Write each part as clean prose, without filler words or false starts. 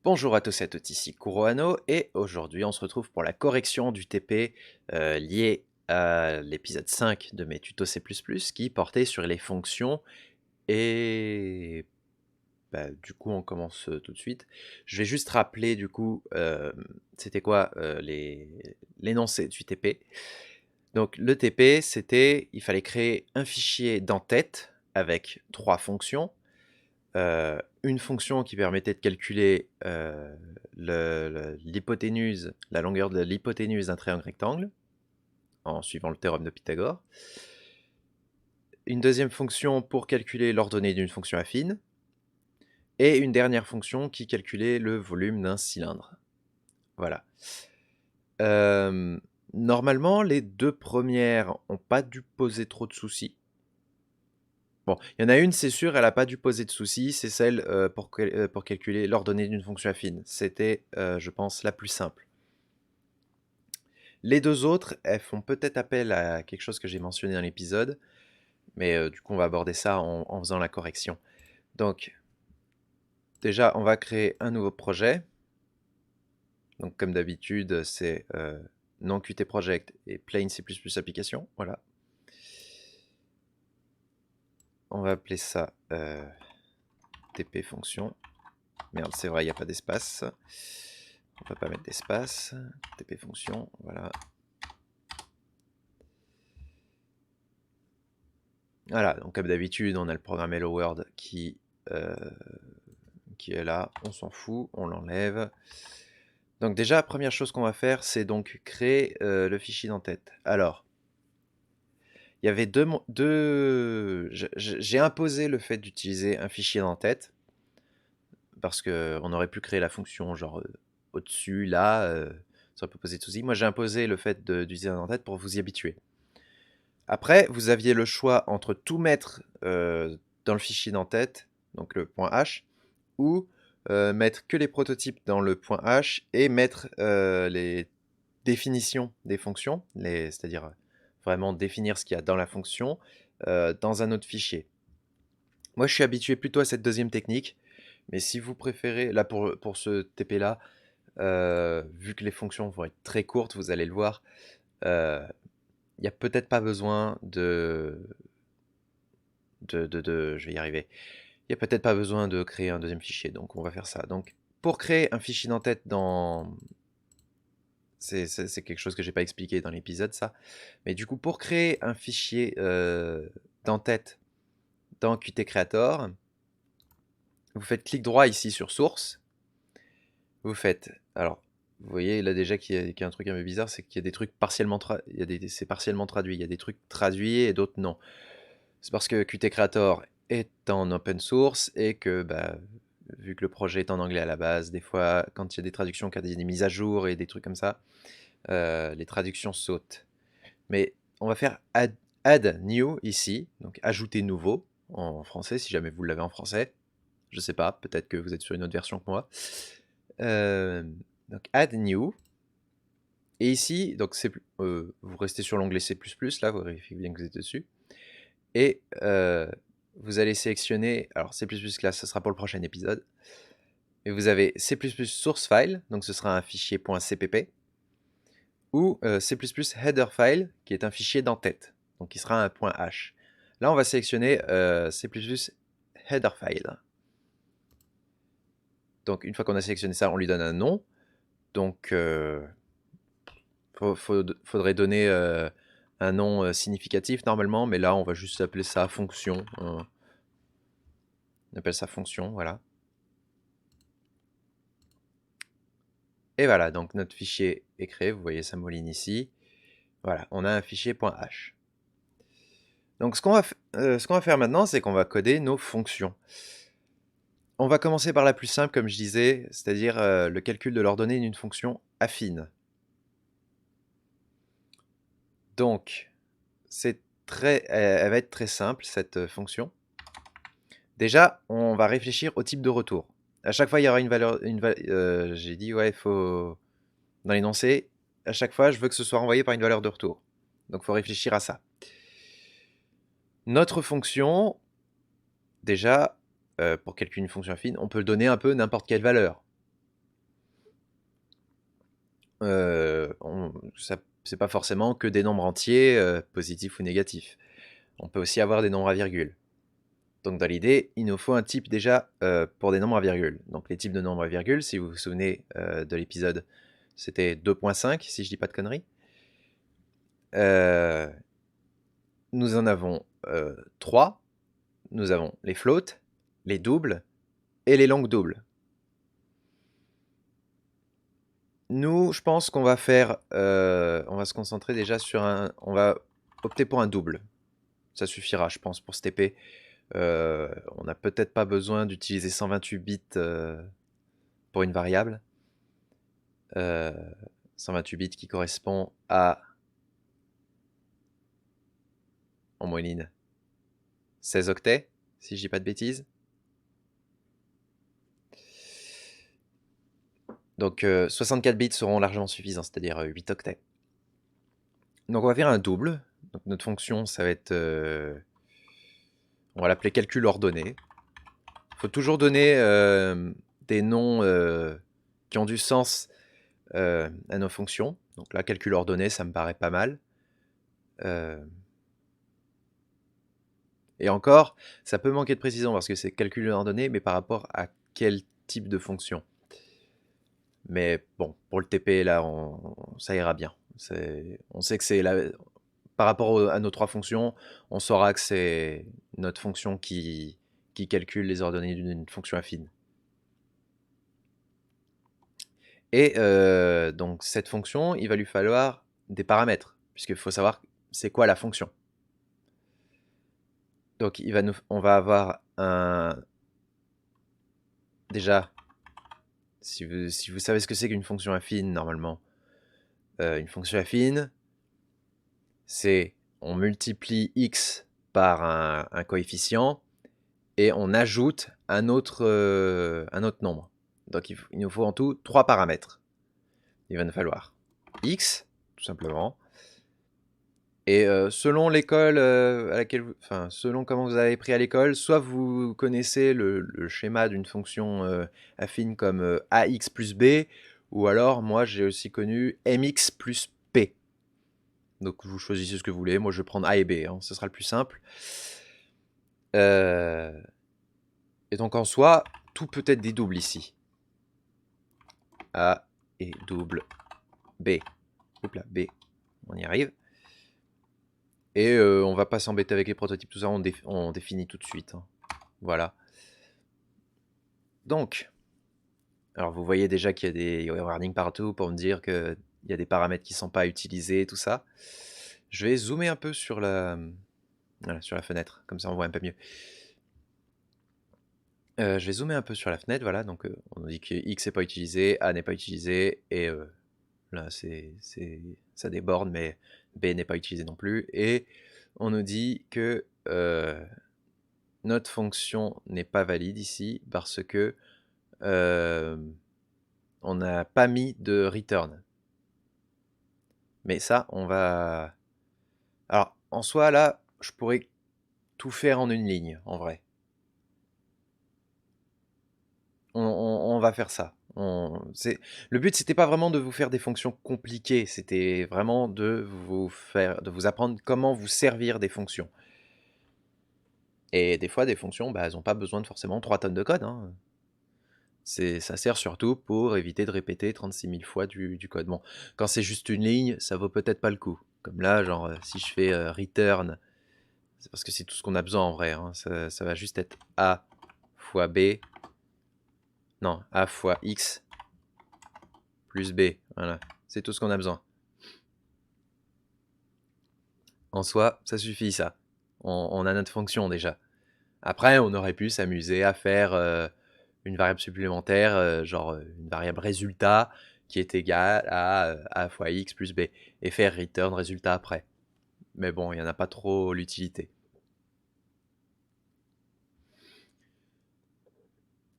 Bonjour à tous et à toutes, ici Kurohano et aujourd'hui on se retrouve pour la correction du TP lié à l'épisode 5 de mes tutos C++ qui portait sur les fonctions et du coup on commence tout de suite. Je vais juste rappeler du coup c'était quoi l'énoncé du TP. Donc le TP c'était, il fallait créer un fichier d'entête avec 3 fonctions. Une fonction qui permettait de calculer l'hypoténuse, la longueur de l'hypoténuse d'un triangle rectangle, en suivant le théorème de Pythagore. Une deuxième fonction pour calculer l'ordonnée d'une fonction affine. Et une dernière fonction qui calculait le volume d'un cylindre. Voilà. Normalement, les deux premières n'ont pas dû poser trop de soucis. Bon, il y en a une, c'est sûr, elle n'a pas dû poser de soucis, c'est celle pour calculer l'ordonnée d'une fonction affine. C'était, je pense, la plus simple. Les deux autres, elles font peut-être appel à quelque chose que j'ai mentionné dans l'épisode, mais du coup, on va aborder ça en faisant la correction. Donc, déjà, on va créer un nouveau projet. Donc, comme d'habitude, c'est non Qt Project et plain C++ application. Voilà. On va appeler ça TP fonction. Merde, c'est vrai, il n'y a pas d'espace. On ne peut pas mettre d'espace. TP fonction, voilà. Voilà, donc comme d'habitude, on a le programme Hello World qui est là. On s'en fout, on l'enlève. Donc déjà, première chose qu'on va faire, c'est donc créer le fichier d'entête. Alors, il y avait j'ai imposé le fait d'utiliser un fichier d'entête parce qu'on aurait pu créer la fonction genre au-dessus, là, ça peut poser de soucis. Moi, j'ai imposé le fait d'utiliser un en-tête pour vous y habituer. Après, vous aviez le choix entre tout mettre dans le fichier d'entête, donc le .h, ou mettre que les prototypes dans le .h et mettre les définitions des fonctions, c'est-à-dire vraiment définir ce qu'il y a dans la fonction, dans un autre fichier. Moi, je suis habitué plutôt à cette deuxième technique, mais si vous préférez, là pour ce TP-là, vu que les fonctions vont être très courtes, vous allez le voir, il n'y a peut-être pas besoin je vais y arriver. Il n'y a peut-être pas besoin de créer un deuxième fichier, donc on va faire ça. Donc, pour créer un fichier d'entête dans... C'est quelque chose que j'ai pas expliqué dans l'épisode, ça. Mais du coup, pour créer un fichier d'entête dans Qt Creator, vous faites clic droit ici sur Source. Vous faites... Alors, vous voyez là déjà qu'il y a un truc un peu bizarre, c'est qu'il y a des trucs partiellement, c'est partiellement traduit. Il y a des trucs traduits et d'autres non. C'est parce que Qt Creator est en open source et que, vu que le projet est en anglais à la base, des fois, quand il y a des traductions, quand il y a des mises à jour et des trucs comme ça, les traductions sautent. Mais on va faire add new ici, donc ajouter nouveau en français, si jamais vous l'avez en français. Je sais pas, peut-être que vous êtes sur une autre version que moi. Donc add new. Et ici, donc vous restez sur l'onglet C++, là, vous vérifiez bien que vous êtes dessus. Et vous allez sélectionner, alors C++ class, ce sera pour le prochain épisode. Et vous avez C++ source file, donc ce sera un fichier .cpp, ou C++ header file, qui est un fichier d'entête, donc qui sera un .h. Là, on va sélectionner C++ header file. Donc, une fois qu'on a sélectionné ça, on lui donne un nom. Donc, faudrait donner un nom significatif normalement, mais là, on va juste appeler ça fonction. On appelle ça fonction, voilà. Et voilà, donc notre fichier est créé, vous voyez sa moline ici. Voilà, on a un fichier .h. Donc ce qu'on va faire maintenant, c'est qu'on va coder nos fonctions. On va commencer par la plus simple, comme je disais, c'est-à-dire le calcul de l'ordonnée d'une fonction affine. Donc, elle va être très simple, cette fonction. Déjà, on va réfléchir au type de retour. À chaque fois, il y aura une valeur... j'ai dit, ouais, il faut... Dans l'énoncé, à chaque fois, je veux que ce soit renvoyé par une valeur de retour. Donc, il faut réfléchir à ça. Notre fonction, déjà, pour calculer une fonction affine, on peut donner un peu n'importe quelle valeur. c'est pas forcément que des nombres entiers, positifs ou négatifs. On peut aussi avoir des nombres à virgule. Donc dans l'idée, il nous faut un type déjà pour des nombres à virgule. Donc les types de nombres à virgule, si vous vous souvenez de l'épisode, c'était 2.5, si je dis pas de conneries. Nous en avons 3. Nous avons les floats, les doubles et les longues doubles. Nous, je pense qu'on va faire, on va se concentrer déjà sur on va opter pour un double. Ça suffira, je pense, pour ce TP. On n'a peut-être pas besoin d'utiliser 128 bits pour une variable. 128 bits qui correspond à, en moyenne, 16 octets, si je dis pas de bêtises. Donc 64 bits seront largement suffisants, c'est-à-dire 8 octets. Donc on va faire un double. Donc notre fonction, ça va être... on va l'appeler calcul ordonné. Il faut toujours donner des noms qui ont du sens à nos fonctions. Donc là, calcul ordonné, ça me paraît pas mal. Et encore, ça peut manquer de précision parce que c'est calcul ordonné, mais par rapport à quel type de fonction. Mais bon, pour le TP, là, ça ira bien. On sait que c'est par rapport à nos 3 fonctions, on saura que c'est notre fonction qui calcule les ordonnées d'une fonction affine. Et donc cette fonction, il va lui falloir des paramètres, puisqu'il faut savoir c'est quoi la fonction. Donc on va avoir un... Déjà, si vous savez ce que c'est qu'une fonction affine, normalement, une fonction affine, c'est on multiplie x par un coefficient et on ajoute un autre nombre. Donc il nous faut en tout 3 paramètres. Il va nous falloir x, tout simplement. Et selon l'école à laquelle selon comment vous avez appris à l'école, soit vous connaissez le schéma d'une fonction affine comme ax plus b, ou alors moi j'ai aussi connu mx plus p. Donc vous choisissez ce que vous voulez. Moi je vais prendre a et b, hein, ce sera le plus simple. Et donc en soi, tout peut être des doubles ici. A et double B. Oups là, B, on y arrive. Et on va pas s'embêter avec les prototypes, tout ça, on définit tout de suite. Hein. Voilà. Donc, alors vous voyez déjà qu'il y a des warnings partout pour me dire qu'il y a des paramètres qui ne sont pas utilisés, tout ça. Je vais zoomer un peu sur voilà, sur la fenêtre, comme ça on voit un peu mieux. Je vais zoomer un peu sur la fenêtre, voilà, donc on dit que X n'est pas utilisé, A n'est pas utilisé, et là ça déborde, mais B n'est pas utilisé non plus, et on nous dit que notre fonction n'est pas valide ici, parce que on n'a pas mis de return. Mais ça, on va... Alors, en soi, là, je pourrais tout faire en une ligne, en vrai. On va faire ça. Le but, c'était pas vraiment de vous faire des fonctions compliquées, c'était vraiment de vous apprendre comment vous servir des fonctions. Et des fois, des fonctions, bah, elles n'ont pas besoin de forcément 3 tonnes de code. Hein. Ça sert surtout pour éviter de répéter 36 000 fois du code. Bon, quand c'est juste une ligne, ça vaut peut-être pas le coup. Comme là, genre, si je fais return, c'est parce que c'est tout ce qu'on a besoin en vrai. Hein. Ça va juste être A fois B. Non, A fois X plus B. Voilà, c'est tout ce qu'on a besoin. En soi, ça suffit ça. On a notre fonction déjà. Après, on aurait pu s'amuser à faire une variable supplémentaire, genre une variable résultat qui est égale à A fois X plus B, et faire return résultat après. Mais bon, il n'y en a pas trop l'utilité.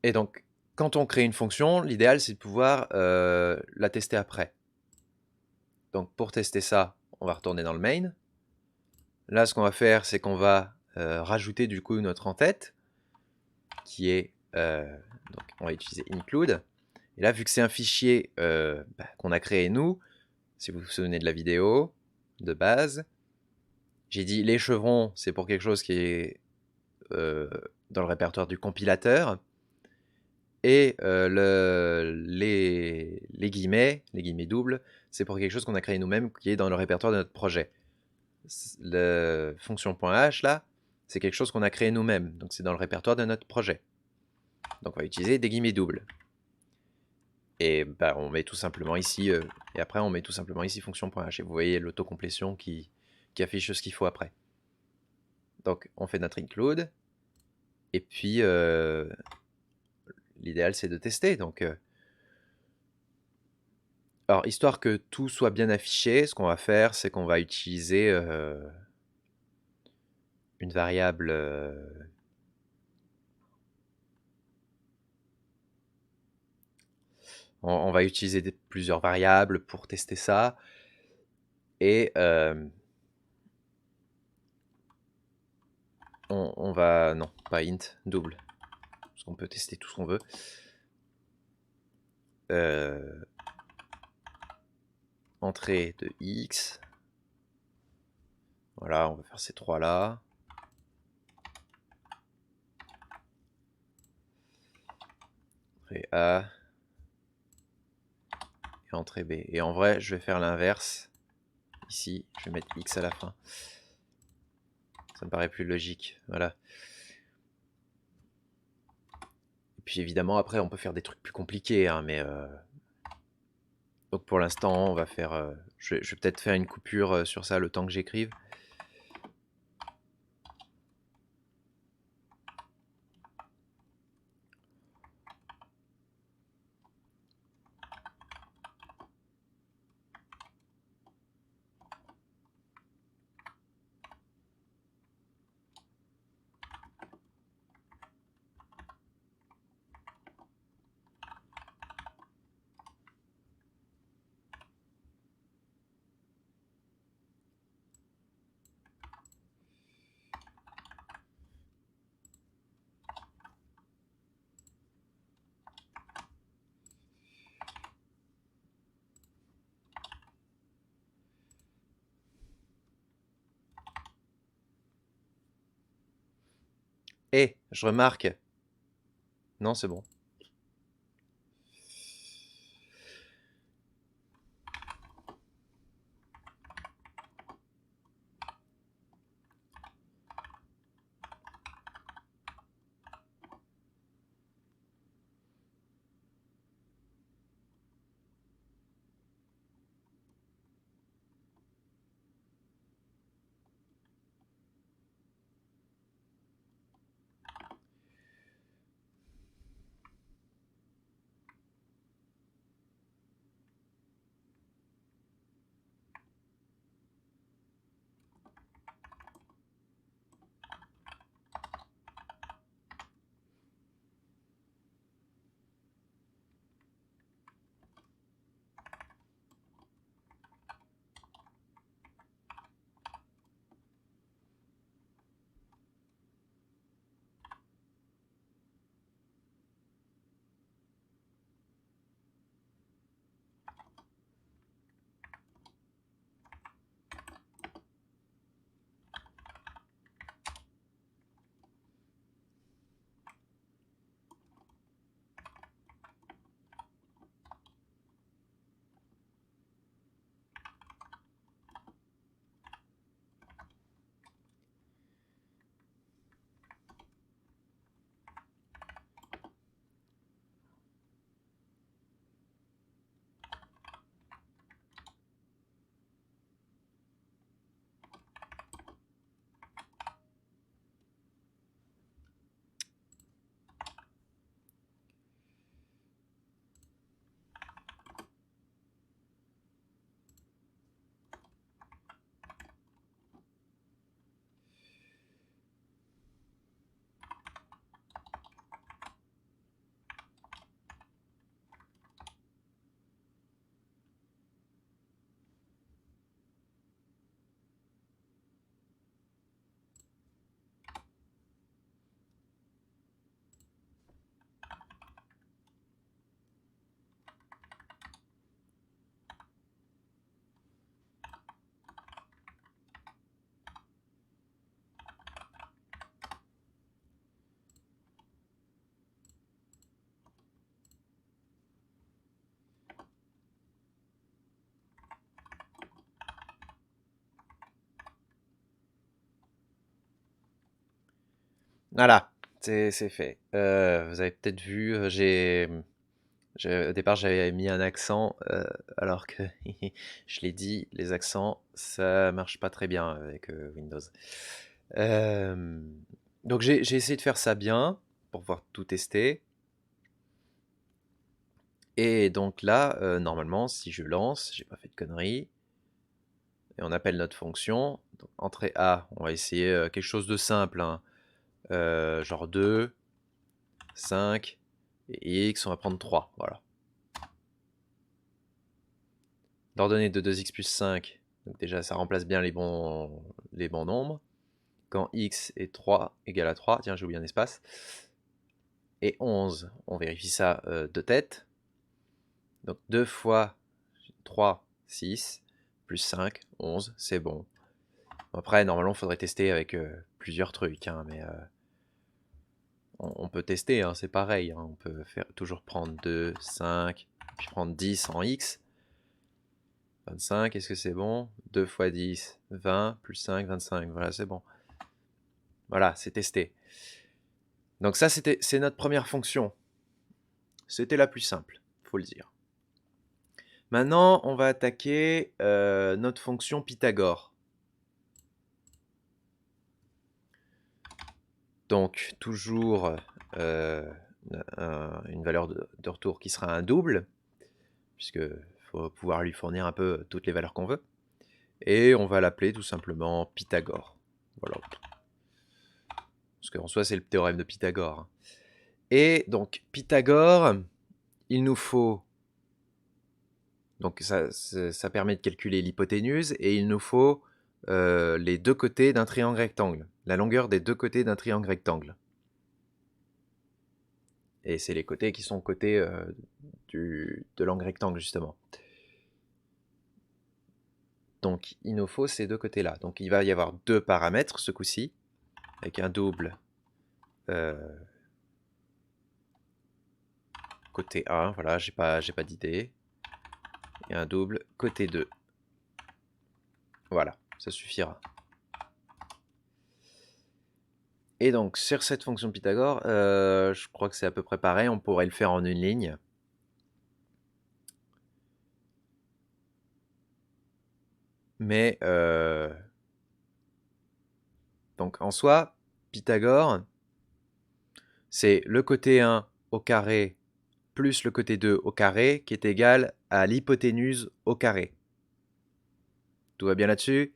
Et donc, quand on crée une fonction, l'idéal c'est de pouvoir la tester après. Donc pour tester ça, on va retourner dans le main. Là, ce qu'on va faire, c'est qu'on va rajouter du coup notre en-tête, qui est, donc on va utiliser include, Et là, vu que c'est un fichier qu'on a créé nous, si vous vous souvenez de la vidéo de base, j'ai dit les chevrons, c'est pour quelque chose qui est dans le répertoire du compilateur. Et les guillemets doubles, c'est pour quelque chose qu'on a créé nous-mêmes, qui est dans le répertoire de notre projet. Le fonction.h, là, c'est quelque chose qu'on a créé nous-mêmes, donc c'est dans le répertoire de notre projet. Donc on va utiliser des guillemets doubles. Et bah, on met tout simplement ici, et après on met tout simplement ici fonction.h. Et vous voyez l'autocomplétion qui affiche ce qu'il faut après. Donc on fait notre include, et puis l'idéal c'est de tester. Donc, alors, histoire que tout soit bien affiché, ce qu'on va faire, c'est qu'on va utiliser une variable. On va utiliser plusieurs variables pour tester ça. Et on va. Non, pas int, double. Parce qu'on peut tester tout ce qu'on veut. Entrée de x. Voilà, on va faire ces trois là. Entrée A. Et entrée B. Et en vrai, je vais faire l'inverse. Ici, je vais mettre x à la fin. Ça me paraît plus logique. Voilà. Et puis évidemment, après, on peut faire des trucs plus compliqués, hein, mais donc pour l'instant, on va faire. Je vais peut-être faire une coupure sur ça le temps que j'écrive. Et je remarque. Non, c'est bon. Voilà, c'est fait. Vous avez peut-être vu, au départ j'avais mis un accent, alors que je l'ai dit, les accents, ça marche pas très bien avec Windows. Euh, donc j'ai essayé de faire ça bien pour pouvoir tout tester. Et donc là, normalement, si je lance, j'ai pas fait de conneries, et on appelle notre fonction, donc, entrée A, on va essayer quelque chose de simple, hein. Genre 2, 5, et x, on va prendre 3, voilà. L'ordonnée de 2x plus 5, donc déjà ça remplace bien les bons nombres. Quand x est 3 égale à 3, tiens j'ai oublié un espace, et 11, on vérifie ça de tête. Donc 2 fois 3, 6, plus 5, 11, c'est bon. Après, normalement, il faudrait tester avec plusieurs trucs, hein, mais on peut tester, hein, c'est pareil. Hein, on peut toujours prendre 2, 5, puis prendre 10 en x. 25, est-ce que c'est bon? 2 fois 10, 20, plus 5, 25, voilà, c'est bon. Voilà, c'est testé. Donc ça, c'est notre première fonction. C'était la plus simple, faut le dire. Maintenant, on va attaquer notre fonction Pythagore. Donc, toujours une valeur de retour qui sera un double, puisque faut pouvoir lui fournir un peu toutes les valeurs qu'on veut. Et on va l'appeler tout simplement Pythagore. Voilà. Parce qu'en soi, c'est le théorème de Pythagore. Et donc, Pythagore, il nous faut... Donc, ça permet de calculer l'hypoténuse, et il nous faut les deux côtés d'un triangle rectangle. La longueur des deux côtés d'un triangle rectangle. Et c'est les côtés qui sont côtés de l'angle rectangle, justement. Donc, il nous faut ces deux côtés-là. Donc, il va y avoir deux paramètres, ce coup-ci, avec un double côté 1, voilà, j'ai pas d'idée. Et un double côté 2. Voilà, ça suffira. Et donc, sur cette fonction de Pythagore, je crois que c'est à peu près pareil, on pourrait le faire en une ligne. Mais, donc en soi, Pythagore, c'est le côté 1 au carré plus le côté 2 au carré qui est égal à l'hypoténuse au carré. Tout va bien là-dessus?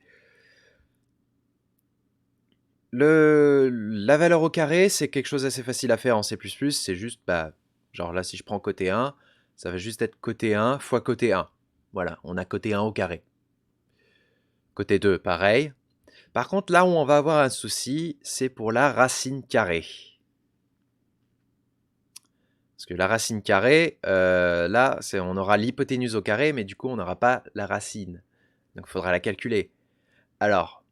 La valeur au carré, c'est quelque chose d'assez facile à faire en C++, c'est juste, bah, genre là, si je prends côté 1, ça va juste être côté 1 fois côté 1. Voilà, on a côté 1 au carré. Côté 2, pareil. Par contre, là où on va avoir un souci, c'est pour la racine carrée. Parce que la racine carrée, là, on aura l'hypoténuse au carré, mais du coup, on n'aura pas la racine. Donc, il faudra la calculer. Alors,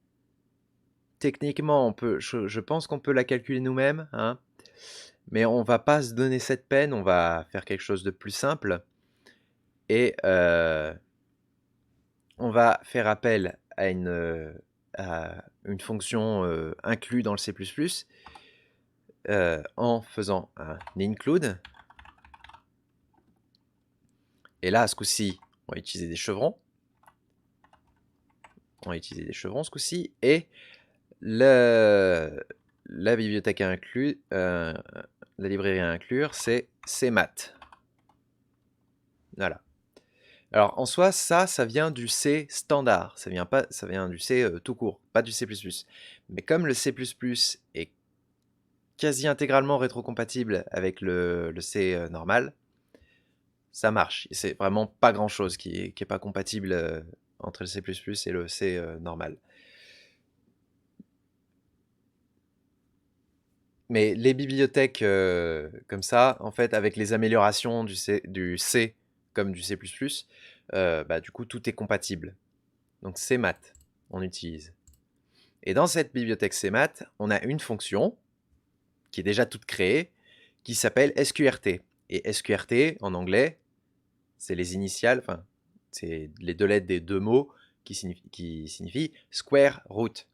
techniquement, je pense qu'on peut la calculer nous-mêmes, hein, mais on va pas se donner cette peine, on va faire quelque chose de plus simple. Et on va faire appel à une fonction inclus dans le C++, en faisant un include. Et là, ce coup-ci, on va utiliser des chevrons. On va utiliser des chevrons ce coup-ci. Et la bibliothèque à inclure, la librairie à inclure, c'est cmat. Voilà. Alors en soi, ça vient du C standard. Ça vient du C tout court, pas du C++. Mais comme le C++ est quasi intégralement rétrocompatible avec le C normal, ça marche. C'est vraiment pas grand-chose qui est pas compatible entre le C++ et le C normal. Mais les bibliothèques comme ça, en fait, avec les améliorations du C comme du C++, bah, du coup, tout est compatible. Donc cmat, on utilise. Et dans cette bibliothèque cmat, on a une fonction qui est déjà toute créée, qui s'appelle sqrt. Et sqrt, en anglais, c'est les initiales, enfin, c'est les deux lettres des deux mots qui signifient square root,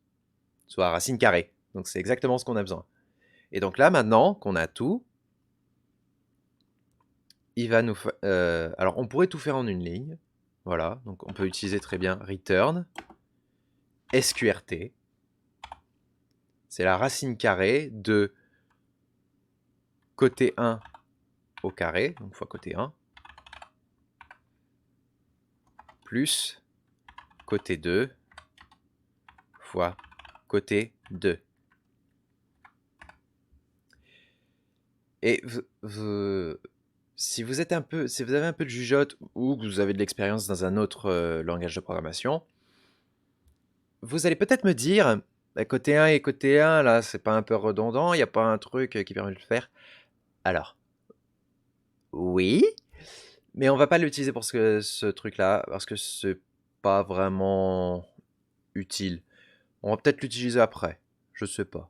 soit racine carrée. Donc c'est exactement ce qu'on a besoin. Et donc là, maintenant qu'on a tout, il va nous alors, on pourrait tout faire en une ligne. Voilà, donc on peut utiliser très bien return, sqrt. C'est la racine carrée de côté 1 au carré, donc fois côté 1, plus côté 2 fois côté 2. Et si vous êtes si vous avez un peu de jugeote ou que vous avez de l'expérience dans un autre langage de programmation, vous allez peut-être me dire, bah, côté 1 et côté 1, là, c'est pas un peu redondant, il n'y a pas un truc qui permet de le faire. Alors, oui, mais on va pas l'utiliser pour ce truc-là, parce que c'est pas vraiment utile. On va peut-être l'utiliser après, je sais pas.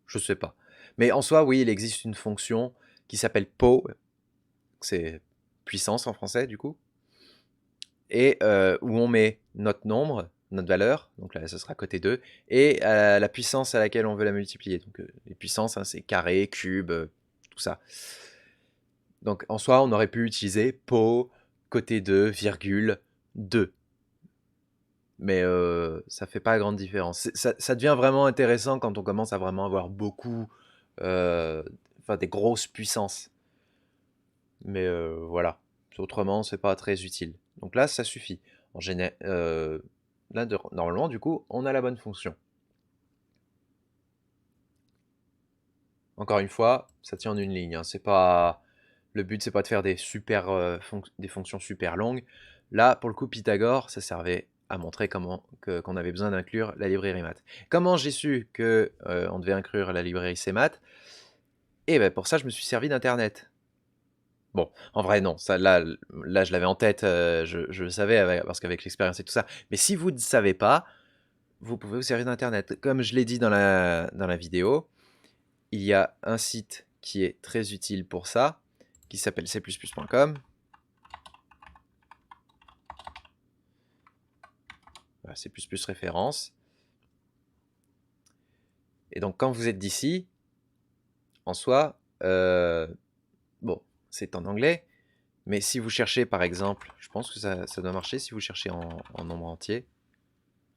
Je sais pas. Mais en soi, oui, il existe une fonction qui s'appelle po, c'est puissance en français du coup, et où on met notre nombre, notre valeur, donc là ce sera côté 2, et la puissance à laquelle on veut la multiplier. Donc les puissances, hein, c'est carré, cube, tout ça. Donc en soi, on aurait pu utiliser po côté 2, virgule 2. Mais ça fait pas grande différence. Ça devient vraiment intéressant quand on commence à vraiment avoir beaucoup, enfin des grosses puissances. Mais voilà. Autrement, c'est pas très utile. Donc là, ça suffit. Là, normalement, du coup, on a la bonne fonction. Encore une fois, ça tient en une ligne, hein. C'est pas... Le but, c'est pas de faire des fonctions super longues. Là, pour le coup, Pythagore, ça servait à montrer qu'on avait besoin d'inclure la librairie math. Comment j'ai su que on devait inclure la librairie cmath? Et ben pour ça, je me suis servi d'Internet. Bon, en vrai, non. Ça, là je l'avais en tête, je le savais parce qu'avec l'expérience et tout ça. Mais si vous ne savez pas, vous pouvez vous servir d'Internet. Comme je l'ai dit dans la vidéo, il y a un site qui est très utile pour ça, qui s'appelle c++.com. Voilà, C++ référence. Et donc, quand vous êtes d'ici, en soi, bon, c'est en anglais, mais si vous cherchez, par exemple, je pense que ça doit marcher si vous cherchez en nombre entier.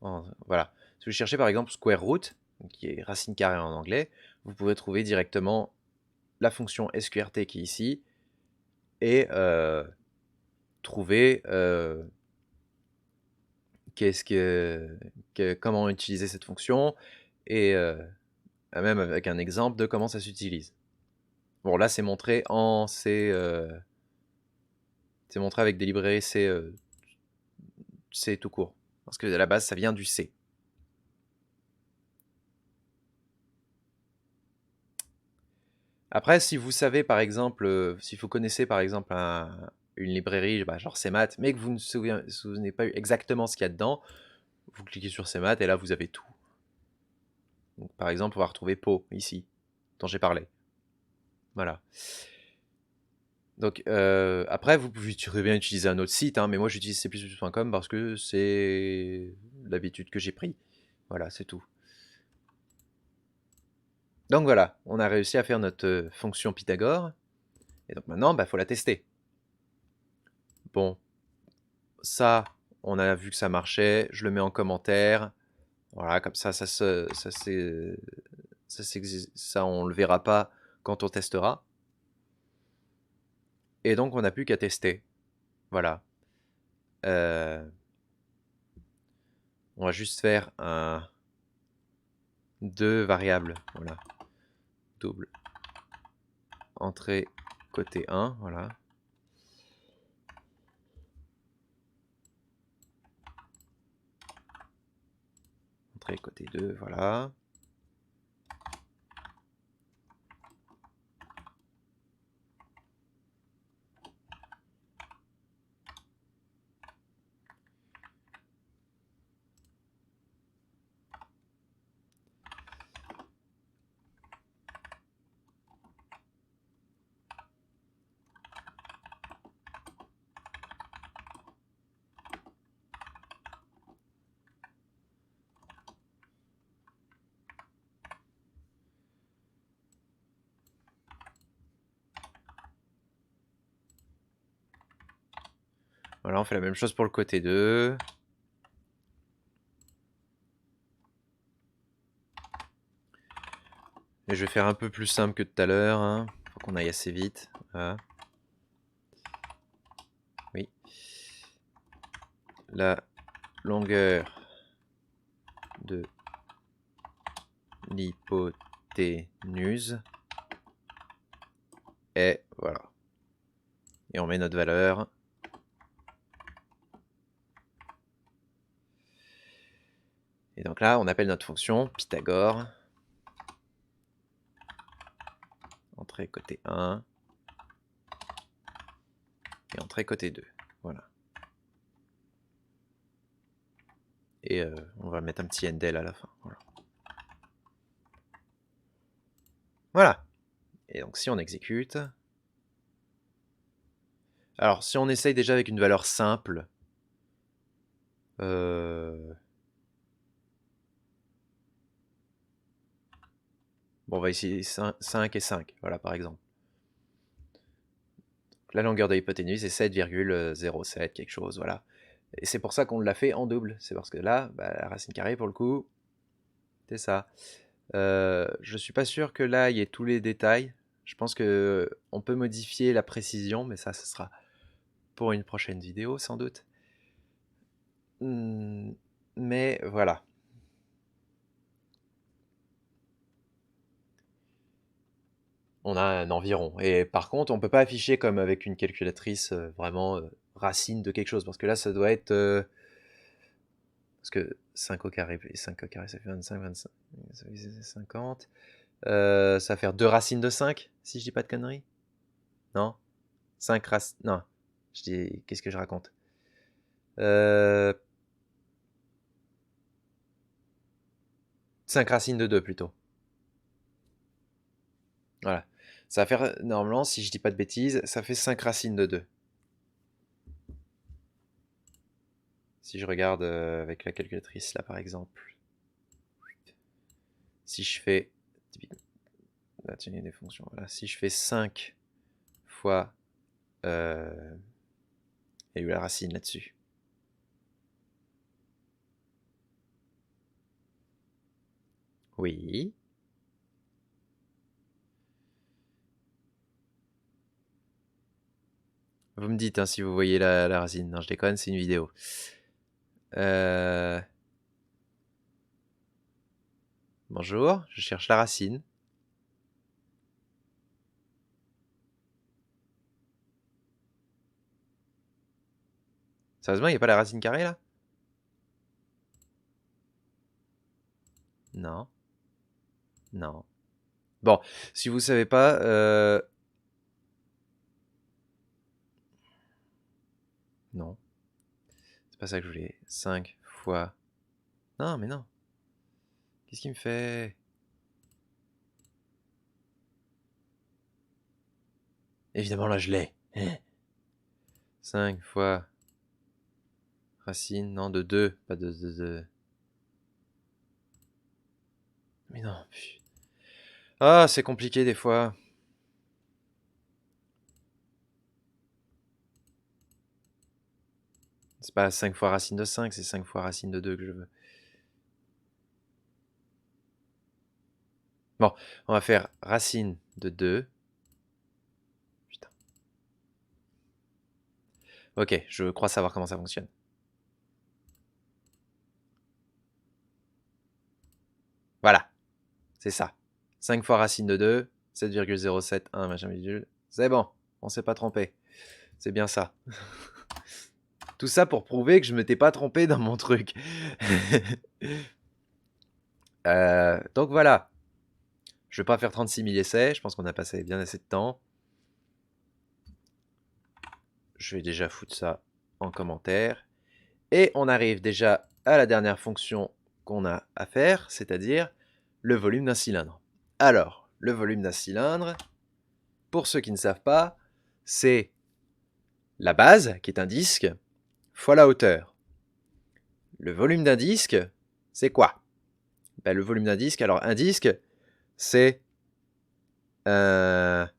Voilà. Si vous cherchez, par exemple, square root, qui est racine carrée en anglais, vous pouvez trouver directement la fonction sqrt qui est ici, et trouver comment utiliser cette fonction, et même avec un exemple de comment ça s'utilise. Bon, là, c'est montré en C. C'est montré avec des librairies C tout court. Parce que à la base, ça vient du C. Après, si vous savez, par exemple, si vous connaissez, par exemple, une librairie, bah, genre CMath, mais que vous ne souvenez pas exactement ce qu'il y a dedans, vous cliquez sur CMath et là, vous avez tout. Donc, par exemple, on va retrouver Po, ici, dont j'ai parlé. Voilà. Donc, après, vous pouvez très bien utiliser un autre site, hein, mais moi, j'utilise cplus.com parce que c'est l'habitude que j'ai pris. Voilà, c'est tout. Donc voilà, on a réussi à faire notre fonction Pythagore. Et donc maintenant, il faut la tester. Bon, ça, on a vu que ça marchait. Je le mets en commentaire. Voilà, comme ça, ça, on le verra pas quand on testera. Et donc, on n'a plus qu'à tester. Voilà. On va juste faire deux variables. Voilà. Double. Entrée côté 1. Voilà. Entrée côté 2. Voilà. Voilà, on fait la même chose pour le côté 2. Et je vais faire un peu plus simple que tout à l'heure. Hein. Faut qu'on aille assez vite. Voilà. Oui. La longueur de l'hypoténuse est... Voilà. Et on met notre valeur. Et donc là, on appelle notre fonction Pythagore. Entrée côté 1. Et entrée côté 2. Voilà. Et on va mettre un petit endel à la fin. Voilà. Voilà. Et donc si on exécute... Alors si on essaye déjà avec une valeur simple... Bon, on va essayer 5 et 5, voilà par exemple. La longueur de l'hypoténuse est 7,07 quelque chose, voilà. Et c'est pour ça qu'on l'a fait en double. C'est parce que là, bah, la racine carrée, pour le coup, c'est ça. Je suis pas sûr que là, il y ait tous les détails. Je pense que on peut modifier la précision, mais ça, ce sera pour une prochaine vidéo, sans doute. Mais voilà. On a un environ. Et par contre, on peut pas afficher comme avec une calculatrice vraiment racine de quelque chose. Parce que là, ça doit être... parce que 5 au carré, et 5 au carré, ça fait 25, 25, ça fait 50. Ça va faire 2 racines de 5, si je dis pas de conneries. Non 5 racines... Non. Je dis... Qu'est-ce que je raconte 5 racines de 2, plutôt. Voilà. Ça va faire... Normalement, si je dis pas de bêtises, ça fait 5 racines de 2. Si je regarde avec la calculatrice, là, par exemple. Si je fais... Là, tenez des fonctions. Voilà. Si je fais 5 fois... il y a eu la racine là-dessus. Oui. Vous me dites hein, si vous voyez la racine. Non, je déconne, c'est une vidéo. Bonjour, je cherche la racine. Sérieusement, il n'y a pas la racine carrée là? Non. Non. Bon, si vous savez pas... Non. C'est pas ça que je voulais. 5 fois... Non, mais non. Qu'est-ce qu'il me fait? Évidemment, là, je l'ai. 5 fois... Racine, non, de 2. Pas de... Mais non. Ah, c'est compliqué des fois. C'est pas 5 fois racine de 5, c'est 5 fois racine de 2 que je veux. Bon, on va faire racine de 2. Putain. Ok, je crois savoir comment ça fonctionne. Voilà, c'est ça. 5 fois racine de 2, 7,071, machin bidule. C'est bon, on s'est pas trompé. C'est bien ça. Tout ça pour prouver que je m'étais pas trompé dans mon truc. Donc voilà. Je vais pas faire 36 000 essais, je pense qu'on a passé bien assez de temps. Je vais déjà foutre ça en commentaire. Et on arrive déjà à la dernière fonction qu'on a à faire, c'est-à-dire le volume d'un cylindre. Alors, le volume d'un cylindre, pour ceux qui ne savent pas, c'est la base, qui est un disque, fois la hauteur. Le volume d'un disque, c'est quoi? Ben, le volume d'un disque, alors un disque, c'est un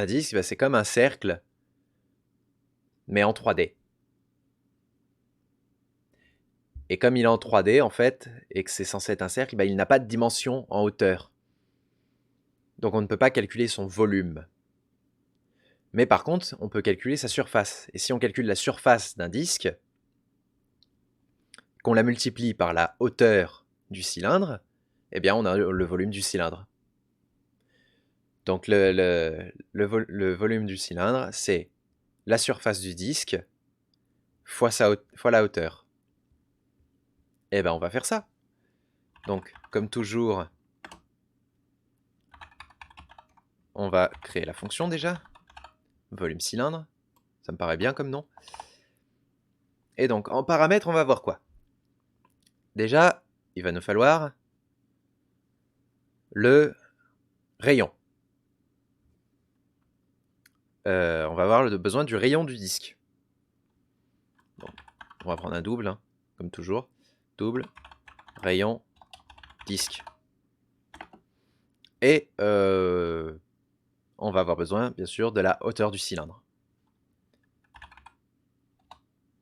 disque, ben, c'est comme un cercle mais en 3D. Et comme il est en 3D, en fait, et que c'est censé être un cercle, bah, il n'a pas de dimension en hauteur. Donc on ne peut pas calculer son volume. Mais par contre, on peut calculer sa surface. Et si on calcule la surface d'un disque, qu'on la multiplie par la hauteur du cylindre, eh bien on a le volume du cylindre. Donc le volume du cylindre, c'est la surface du disque fois la hauteur. Eh bien on va faire ça. Donc comme toujours, on va créer la fonction déjà. Volume cylindre, ça me paraît bien comme nom. Et donc en paramètres, on va voir quoi? Déjà, il va nous falloir le rayon. On va avoir besoin du rayon du disque. Donc, on va prendre un double, hein, comme toujours. Double, rayon, disque. Et on va avoir besoin, bien sûr, de la hauteur du cylindre.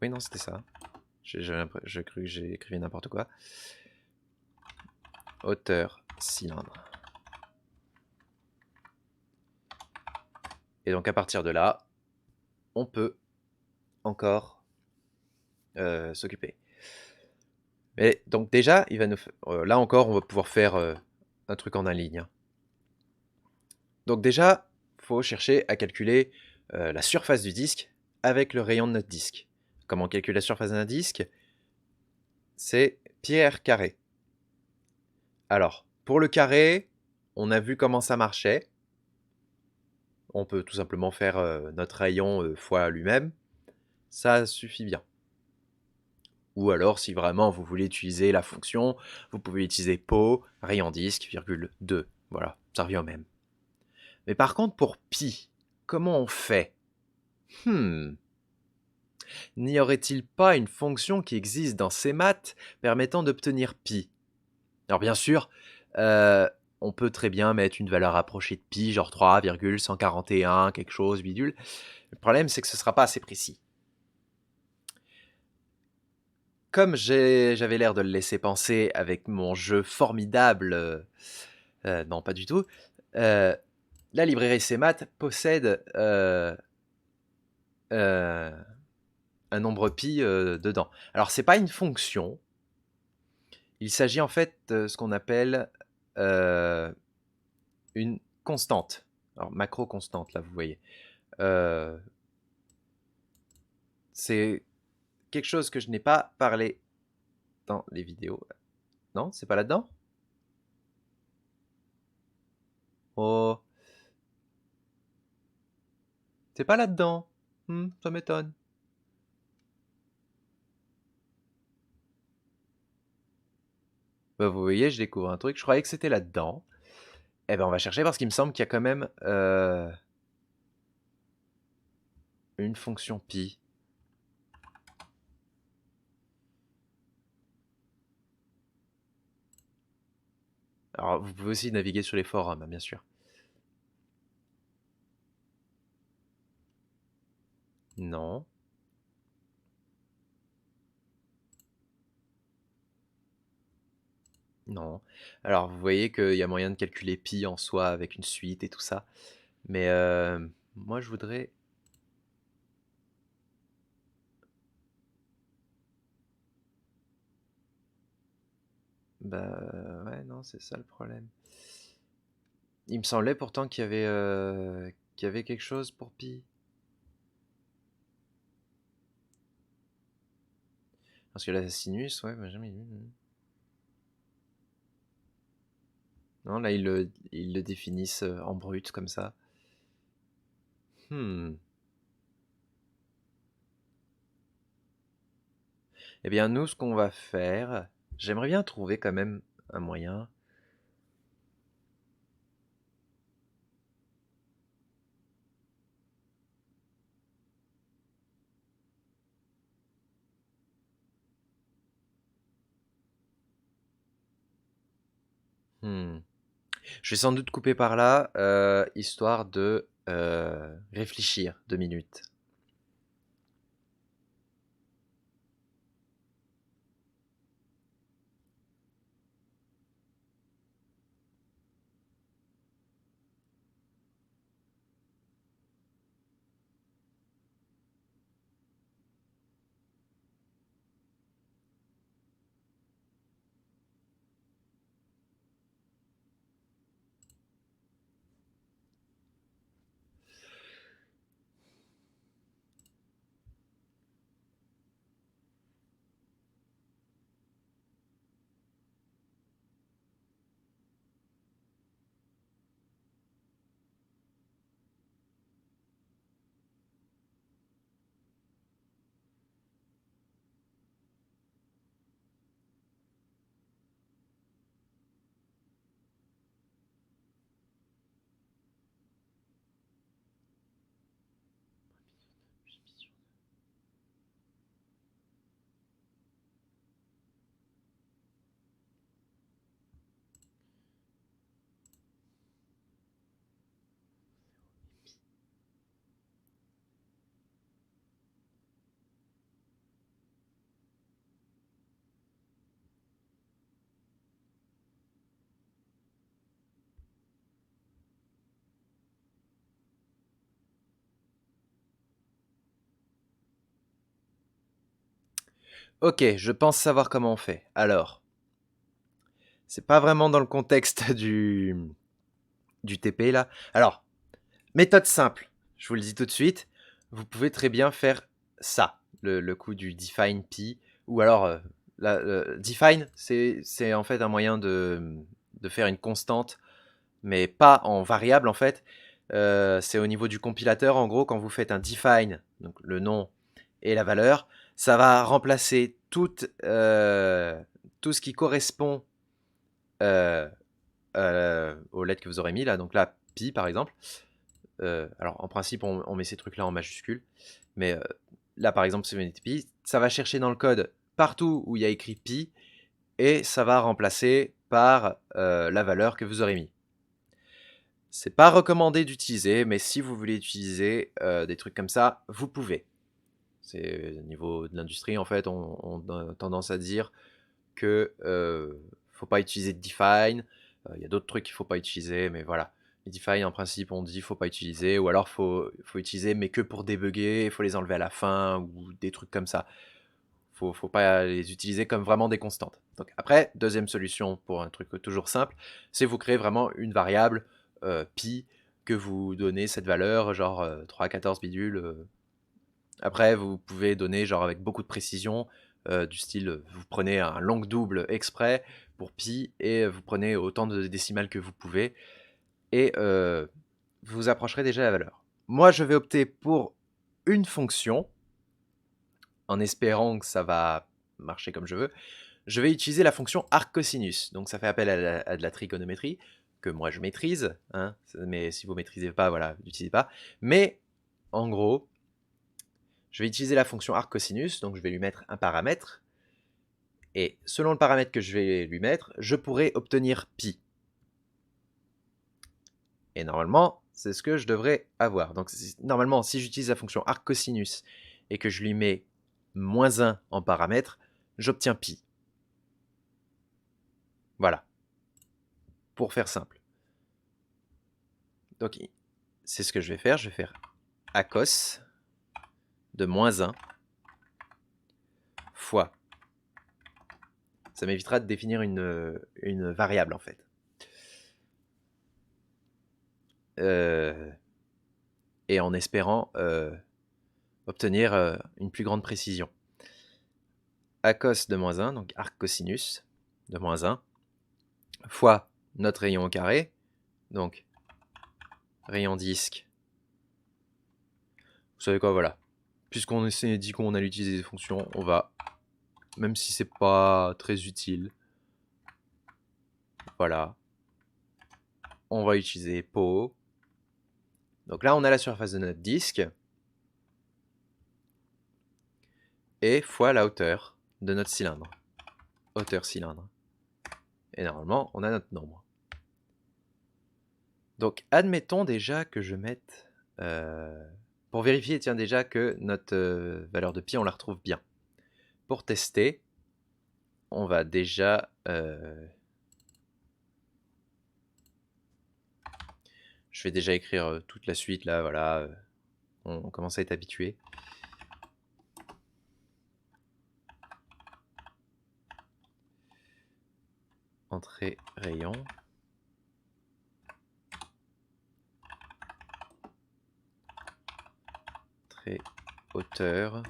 Oui, non, c'était ça. Je cru que j'ai écrit n'importe quoi. Hauteur cylindre. Et donc à partir de là, on peut encore s'occuper. Mais donc déjà, il va nous là encore, on va pouvoir faire un truc en ligne. Hein. Donc déjà, il faut chercher à calculer la surface du disque avec le rayon de notre disque. Comment on calcule la surface d'un disque? C'est pied r carré. Alors, pour le carré, on a vu comment ça marchait. On peut tout simplement faire notre rayon fois lui-même. Ça suffit bien. Ou alors, si vraiment vous voulez utiliser la fonction, vous pouvez utiliser po, rayon disque, virgule 2. Voilà, ça revient au même. Mais par contre, pour pi, comment on fait? N'y aurait-il pas une fonction qui existe dans CMath permettant d'obtenir pi? Alors bien sûr, on peut très bien mettre une valeur approchée de pi, genre 3,141, quelque chose, bidule. Le problème, c'est que ce ne sera pas assez précis. Comme j'avais l'air de le laisser penser avec mon jeu formidable, non pas du tout, la librairie CMath possède un nombre pi dedans. Alors c'est pas une fonction, il s'agit en fait de ce qu'on appelle une constante. Alors macro constante là, vous voyez. C'est quelque chose que je n'ai pas parlé dans les vidéos. Non, c'est pas là-dedans? Oh, c'est pas là-dedans. Ça m'étonne. Bah, vous voyez, je découvre un truc. Je croyais que c'était là-dedans. Eh ben, on va chercher parce qu'il me semble qu'il y a quand même une fonction pi. Alors, vous pouvez aussi naviguer sur les forums, hein, bien sûr. Non. Non. Alors, vous voyez qu'il y a moyen de calculer pi en soi avec une suite et tout ça. Mais moi, je voudrais... Bah ouais, non, c'est ça le problème. Il me semblait pourtant qu'il y avait quelque chose pour pi. Parce que la sinus, ouais, moi jamais vu. Non, là, ils le définissent en brut, comme ça. Hmm. Eh bien, nous, ce qu'on va faire... J'aimerais bien trouver quand même un moyen. Hmm. Je vais sans doute couper par là, histoire de réfléchir 2 minutes. Ok, je pense savoir comment on fait. Alors, c'est pas vraiment dans le contexte du TP là. Alors, méthode simple, je vous le dis tout de suite. Vous pouvez très bien faire ça, le coup du define pi, ou alors define, c'est en fait un moyen de faire une constante, mais pas en variable en fait. C'est au niveau du compilateur, en gros, quand vous faites un define, donc le nom et la valeur, ça va remplacer tout ce qui correspond euh, aux lettres que vous aurez mis là. Donc là, pi par exemple. Alors en principe, on met ces trucs-là en majuscule, mais là par exemple, c'est pi, ça va chercher dans le code partout où il y a écrit pi et ça va remplacer par la valeur que vous aurez mis. C'est pas recommandé d'utiliser, mais si vous voulez utiliser des trucs comme ça, vous pouvez. C'est au niveau de l'industrie, en fait, on a tendance à dire que faut pas utiliser de define. Il y a d'autres trucs qu'il faut pas utiliser, mais voilà. Les define, en principe, on dit faut pas utiliser, ou alors faut utiliser, mais que pour débugger, il faut les enlever à la fin, ou des trucs comme ça. Faut pas les utiliser comme vraiment des constantes. Donc après, deuxième solution pour un truc toujours simple, c'est vous créer vraiment une variable pi que vous donnez cette valeur, genre 3,14 bidule. Après, vous pouvez donner genre avec beaucoup de précision, du style, vous prenez un long double exprès pour pi et vous prenez autant de décimales que vous pouvez et vous approcherez déjà la valeur. Moi, je vais opter pour une fonction en espérant que ça va marcher comme je veux. Je vais utiliser la fonction arccosinus. Donc ça fait appel à de la trigonométrie que moi je maîtrise, hein, mais si vous ne maîtrisez pas, voilà, n'utilisez pas. Mais en gros, je vais utiliser la fonction arccosinus, donc je vais lui mettre un paramètre. Et selon le paramètre que je vais lui mettre, je pourrai obtenir pi. Et normalement, c'est ce que je devrais avoir. Donc normalement, si j'utilise la fonction arccosinus et que je lui mets -1 en paramètre, j'obtiens pi. Voilà, pour faire simple. Donc c'est ce que je vais faire. Je vais faire acos de -1 fois. Ça m'évitera de définir une variable en fait. Et en espérant obtenir une plus grande précision. Acos de -1, donc arccosinus de -1, fois notre rayon au carré, donc rayon disque. Vous savez quoi, voilà. Puisqu'on s'est dit qu'on allait utiliser des fonctions, on va, même si c'est pas très utile, voilà, on va utiliser po. Donc là, on a la surface de notre disque et fois la hauteur de notre cylindre. Hauteur cylindre. Et normalement, on a notre nombre. Donc, admettons déjà que je mette... pour vérifier, tiens, déjà que notre valeur de pi, on la retrouve bien. Pour tester, on va déjà... je vais déjà écrire toute la suite, là, voilà. On commence à être habitué. Entrée, rayon. Entrée, hauteur.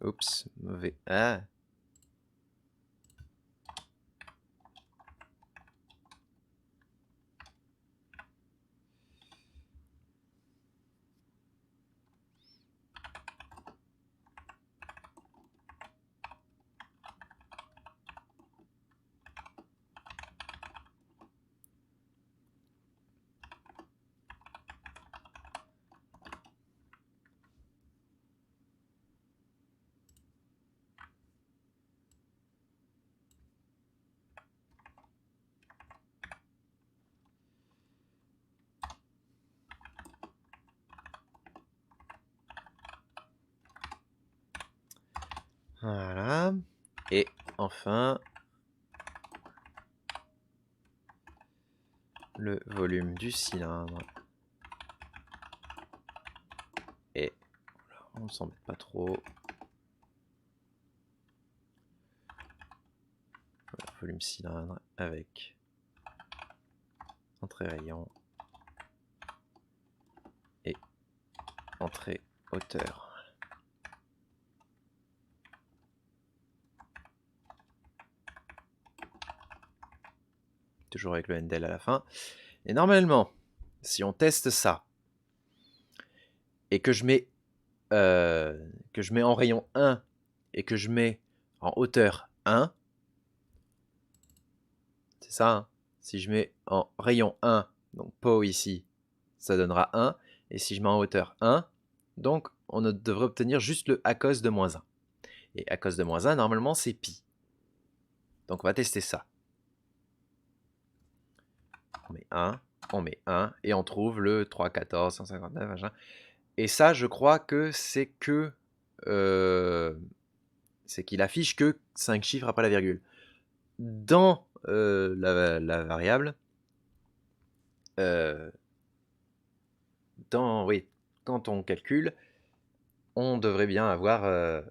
Oups, mauvais. Ah! Voilà. Et enfin, le volume du cylindre. Et on ne s'embête pas trop. Voilà, volume cylindre avec entrée rayon et entrée hauteur. Toujours avec le Ndel à la fin. Et normalement, si on teste ça, et que je mets en rayon 1, et que je mets en hauteur 1, c'est ça, hein. Si je mets en rayon 1, donc Po ici, ça donnera 1, et si je mets en hauteur 1, donc on devrait obtenir juste le à cause de moins 1. Et à cause de moins 1, normalement, c'est pi. Donc on va tester ça. On met 1, et on trouve le 3, 14, 159, machin. Et ça, je crois que c'est que... c'est qu'il affiche que 5 chiffres après la virgule. Dans la variable, oui, quand on calcule, on devrait bien avoir...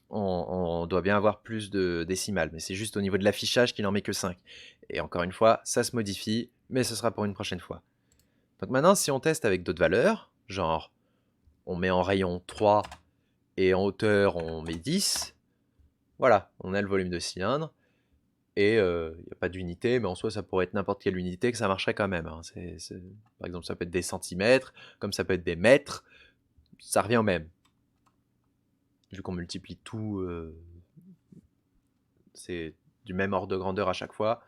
on doit bien avoir plus de décimales, mais c'est juste au niveau de l'affichage qu'il n'en met que 5. Et encore une fois, ça se modifie, mais ce sera pour une prochaine fois. Donc maintenant, si on teste avec d'autres valeurs, genre on met en rayon 3 et en hauteur on met 10, voilà, on a le volume de cylindre, et il n'y a pas d'unité, mais en soi ça pourrait être n'importe quelle unité que ça marcherait quand même. Hein. Par exemple, ça peut être des centimètres, comme ça peut être des mètres, ça revient au même. Vu qu'on multiplie tout, c'est du même ordre de grandeur à chaque fois,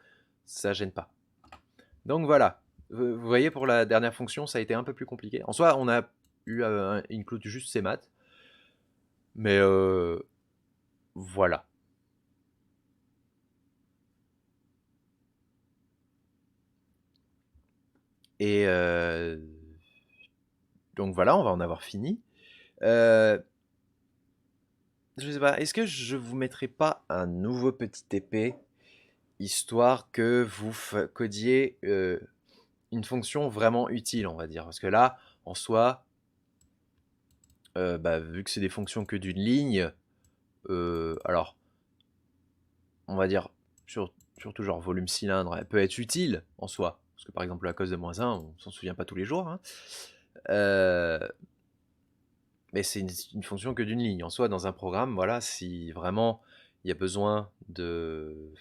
ça gêne pas. Donc voilà, vous voyez, pour la dernière fonction, ça a été un peu plus compliqué. En soi, on a eu include juste ces maths, mais voilà. Et donc voilà, on va en avoir fini. Je sais pas, est-ce que je vous mettrai pas un nouveau petit TP, histoire que vous codiez une fonction vraiment utile, on va dire. Parce que là, en soi, vu que c'est des fonctions que d'une ligne, alors, on va dire, surtout genre volume cylindre, elle peut être utile en soi. Parce que par exemple, à cause de moins 1, on s'en souvient pas tous les jours. Hein. Mais c'est une fonction que d'une ligne. En soi, dans un programme, voilà, si vraiment il y a besoin de...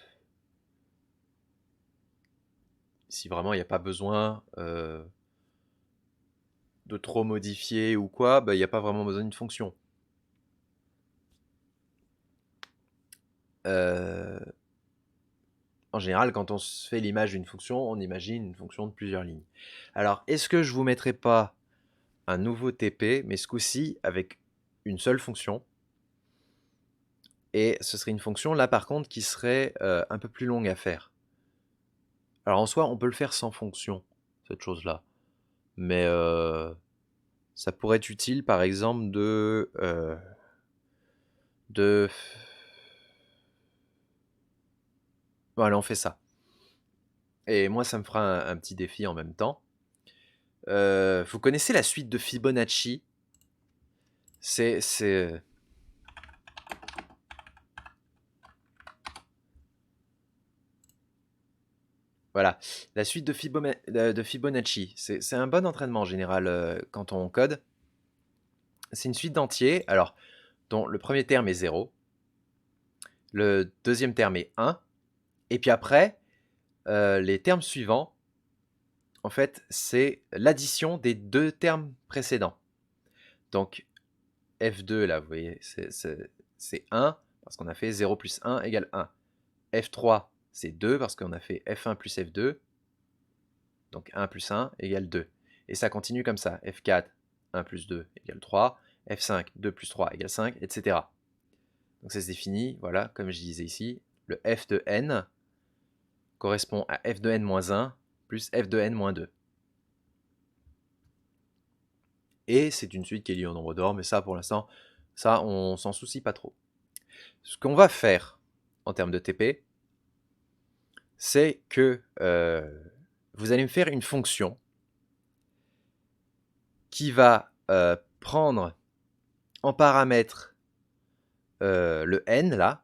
Si vraiment il n'y a pas besoin de trop modifier ou quoi, il n'y a pas vraiment besoin d'une fonction. En général, quand on se fait l'image d'une fonction, on imagine une fonction de plusieurs lignes. Alors, est-ce que je vous mettrai pas un nouveau TP, mais ce coup-ci avec une seule fonction? Et ce serait une fonction, là par contre, qui serait un peu plus longue à faire. Alors en soi, on peut le faire sans fonction, cette chose-là. Mais ça pourrait être utile, par exemple, de... Bon, allez, on fait ça. Et moi, ça me fera un petit défi en même temps. Vous connaissez la suite de Fibonacci? C'est... Voilà, la suite de Fibonacci. C'est un bon entraînement en général quand on code. C'est une suite d'entiers, alors, dont le premier terme est 0, le deuxième terme est 1, et puis après, les termes suivants, en fait, c'est l'addition des deux termes précédents. Donc, F2, là, vous voyez, c'est 1, parce qu'on a fait 0 plus 1 égale 1. F3, c'est 2, parce qu'on a fait F1 plus F2, donc 1 plus 1 égale 2. Et ça continue comme ça. F4, 1 plus 2 égale 3. F5, 2 plus 3 égale 5, etc. Donc ça se définit, voilà, comme je disais ici, le f de n correspond à f de n moins 1 plus f de n moins 2. Et c'est une suite qui est liée au nombre d'or, mais ça, pour l'instant, Ça, on s'en soucie pas trop. Ce qu'on va faire en termes de TP, c'est que vous allez me faire une fonction qui va prendre en paramètre le n là.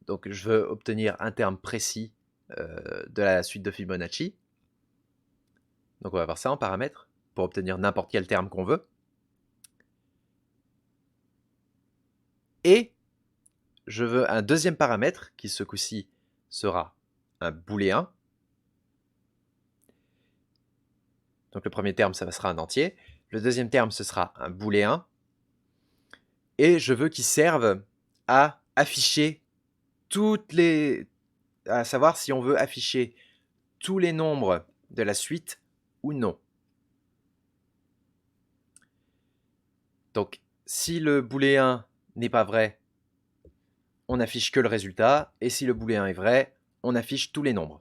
Donc je veux obtenir un terme précis de la suite de Fibonacci. Donc on va voir ça en paramètre pour obtenir n'importe quel terme qu'on veut. Et je veux un deuxième paramètre qui ce coup-ci sera un booléen. Donc le premier terme, ça sera un entier. Le deuxième terme, ce sera un booléen. Et je veux qu'il serve à afficher à savoir si on veut afficher tous les nombres de la suite ou non. Donc, si le booléen n'est pas vrai, on n'affiche que le résultat. Et si le booléen est vrai, on affiche tous les nombres.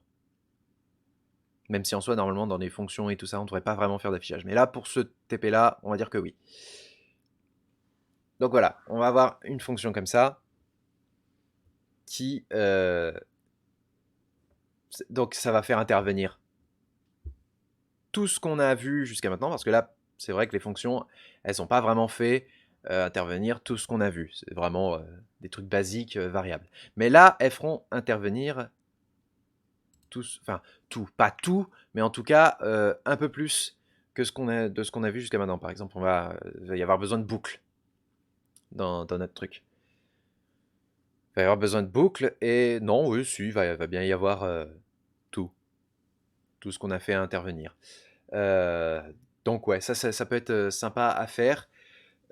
Même si en soi, normalement, dans des fonctions et tout ça, on ne devrait pas vraiment faire d'affichage. Mais là, pour ce TP-là, on va dire que oui. Donc voilà, on va avoir une fonction comme ça qui... donc ça va faire intervenir tout ce qu'on a vu jusqu'à maintenant, parce que là, c'est vrai que les fonctions, elles sont pas vraiment fait intervenir tout ce qu'on a vu. C'est vraiment des trucs basiques, variables. Mais là, elles feront intervenir tous, enfin tout, pas tout, mais en tout cas un peu plus que de ce qu'on a vu jusqu'à maintenant. Par exemple, il va y avoir besoin de boucles dans notre truc. Il va y avoir besoin de boucles, et non, oui, si, il va bien y avoir tout ce qu'on a fait intervenir. Donc ouais, ça peut être sympa à faire.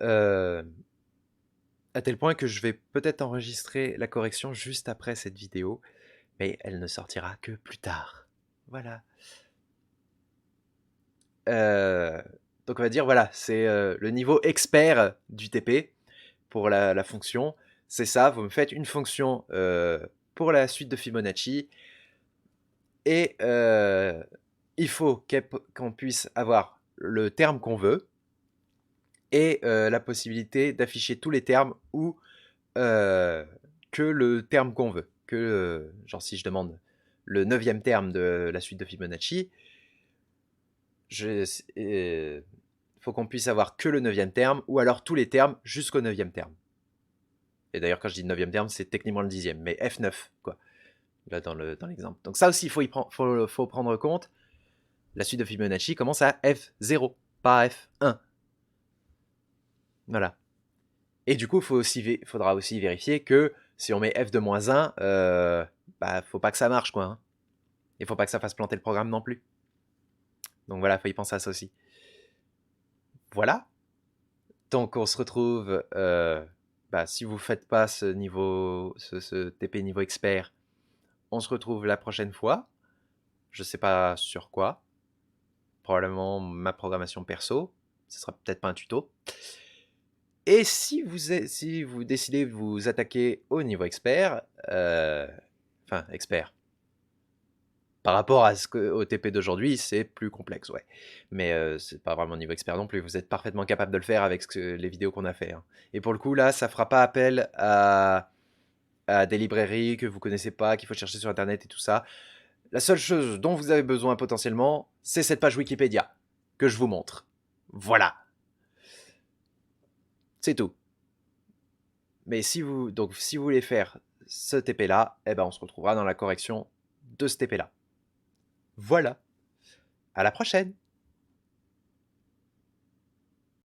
À tel point que je vais peut-être enregistrer la correction juste après cette vidéo, mais elle ne sortira que plus tard. Voilà. Donc on va dire, voilà, c'est le niveau expert du TP pour la fonction. C'est ça, vous me faites une fonction pour la suite de Fibonacci, et il faut qu'on puisse avoir le terme qu'on veut, et la possibilité d'afficher tous les termes ou que le terme qu'on veut. Genre si je demande le 9e terme de la suite de Fibonacci, faut qu'on puisse avoir que le 9e terme, ou alors tous les termes jusqu'au 9e terme. Et d'ailleurs, quand je dis 9e terme, c'est techniquement le 10e, mais F9, quoi, là dans l'exemple. Donc ça aussi, il faut prendre compte. La suite de Fibonacci commence à F0, pas F1. Voilà. Et du coup, faudra aussi vérifier que si on met f de moins 1, bah, faut pas que ça marche, quoi. Hein. Il faut pas que ça fasse planter le programme non plus. Donc voilà, faut y penser à ça aussi. Voilà. Donc on se retrouve, bah, si vous faites pas ce TP niveau expert, on se retrouve la prochaine fois. Je sais pas sur quoi. Probablement ma programmation perso. Ce sera peut-être pas un tuto. Et si vous décidez de vous attaquer au niveau expert, enfin expert, par rapport au TP d'aujourd'hui, c'est plus complexe, ouais. Mais c'est pas vraiment niveau expert non plus, vous êtes parfaitement capable de le faire avec les vidéos qu'on a fait. Hein. Et pour le coup, là, ça fera pas appel à des librairies que vous connaissez pas, qu'il faut chercher sur Internet et tout ça. La seule chose dont vous avez besoin potentiellement, c'est cette page Wikipédia que je vous montre. Voilà. C'est tout. Mais si vous voulez faire ce TP-là, eh ben on se retrouvera dans la correction de ce TP-là. Voilà. À la prochaine!